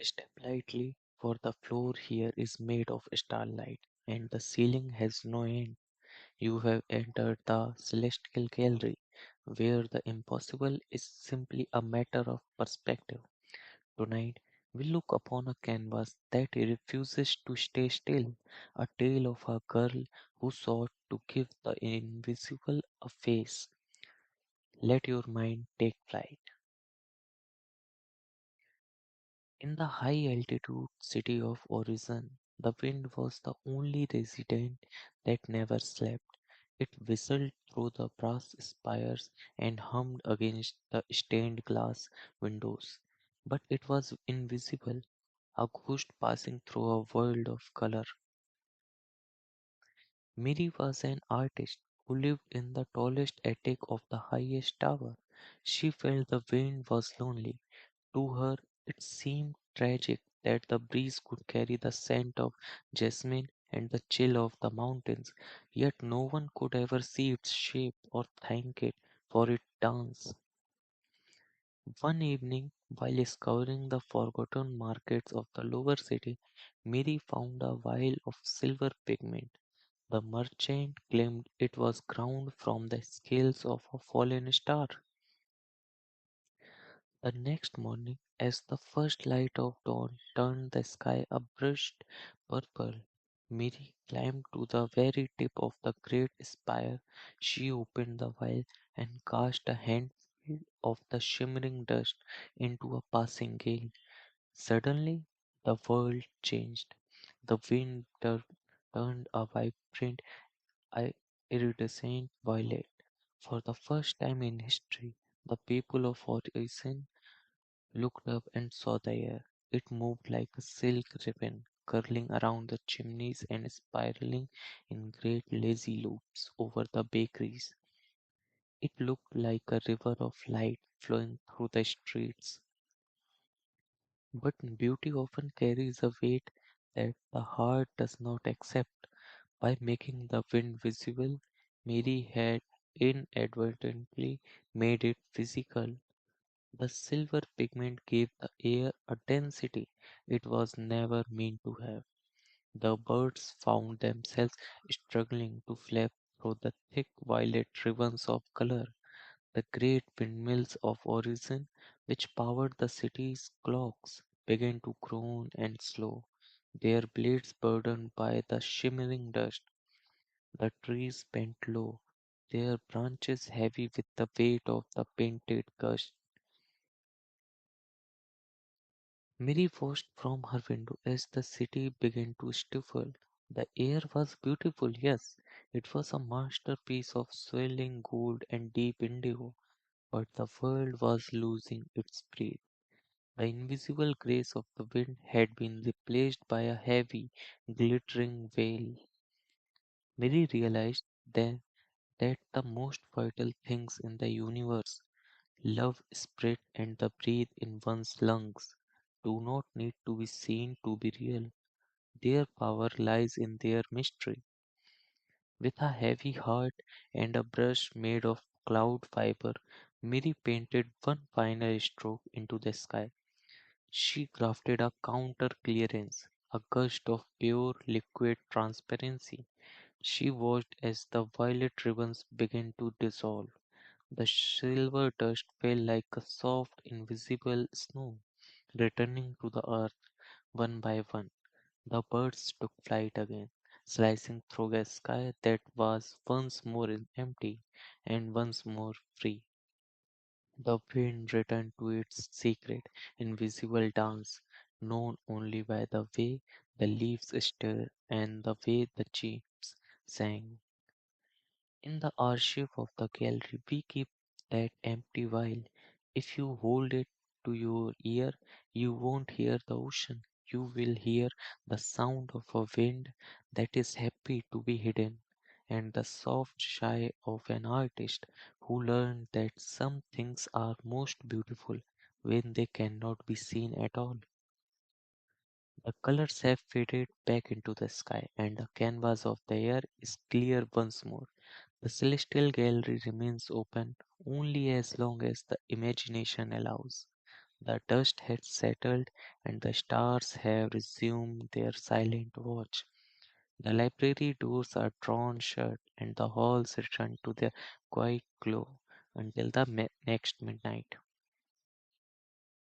Step lightly, for the floor here is made of starlight, and the ceiling has no end. You have entered the celestial gallery, where the impossible is simply a matter of perspective. Tonight, we look upon a canvas that refuses to stay still, a tale of a girl who sought to give the invisible a face. Let your mind take flight. In the high altitude city of Orison, the wind was the only resident that never slept. It whistled through the brass spires and hummed against the stained glass windows. But it was invisible, a ghost passing through a world of color. Miri was an artist who lived in the tallest attic of the highest tower. She felt the wind was lonely. To her, it seemed tragic that the breeze could carry the scent of jasmine and the chill of the mountains, yet no one could ever see its shape or thank it for its dance. One evening, while scouring the forgotten markets of the lower city, Mary found a vial of silver pigment. The merchant claimed it was ground from the scales of a fallen star. The next morning, as the first light of dawn turned the sky a brushed purple, Mary climbed to the very tip of the great spire. She opened the vial and cast a handful of the shimmering dust into a passing gale. Suddenly, the world changed. The wind turned a vibrant, iridescent violet. For the first time in history, the people of Orison looked up and saw the air. It moved like a silk ribbon, curling around the chimneys and spiraling in great lazy loops over the bakeries. It looked like a river of light flowing through the streets. But beauty often carries a weight that the heart does not accept. By making the wind visible, Mary had inadvertently made it physical. The silver pigment gave the air a density it was never meant to have. The birds found themselves struggling to flap through the thick violet ribbons of color. The great windmills of Orison, which powered the city's clocks, began to groan and slow, their blades burdened by the shimmering dust. The trees bent low, their branches heavy with the weight of the painted gush. Mary watched from her window as the city began to stifle. The air was beautiful, yes, it was a masterpiece of swirling gold and deep indigo, but the world was losing its breath. The invisible grace of the wind had been replaced by a heavy, glittering veil. Mary realized then that the most vital things in the universe, love, spirit, and the breath in one's lungs, do not need to be seen to be real. Their power lies in their mystery. With a heavy heart and a brush made of cloud fiber, Mary painted one final stroke into the sky. She crafted a counter clearance, a gust of pure liquid transparency. She watched as the violet ribbons began to dissolve. The silver dust fell like a soft, invisible snow, returning to the earth one by one. The birds took flight again, slicing through a sky that was once more empty and once more free. The wind returned to its secret, invisible dance, known only by the way the leaves stir and the way the chimes sang. In the archive of the gallery, we keep that empty vial. If you hold it to your ear, you won't hear the ocean. You will hear the sound of a wind that is happy to be hidden, and the soft sigh of an artist who learned that some things are most beautiful when they cannot be seen at all. The colors have faded back into the sky, and the canvas of the air is clear once more. The celestial gallery remains open only as long as the imagination allows. The dust has settled and the stars have resumed their silent watch. The library doors are drawn shut and the halls return to their quiet glow until the next midnight.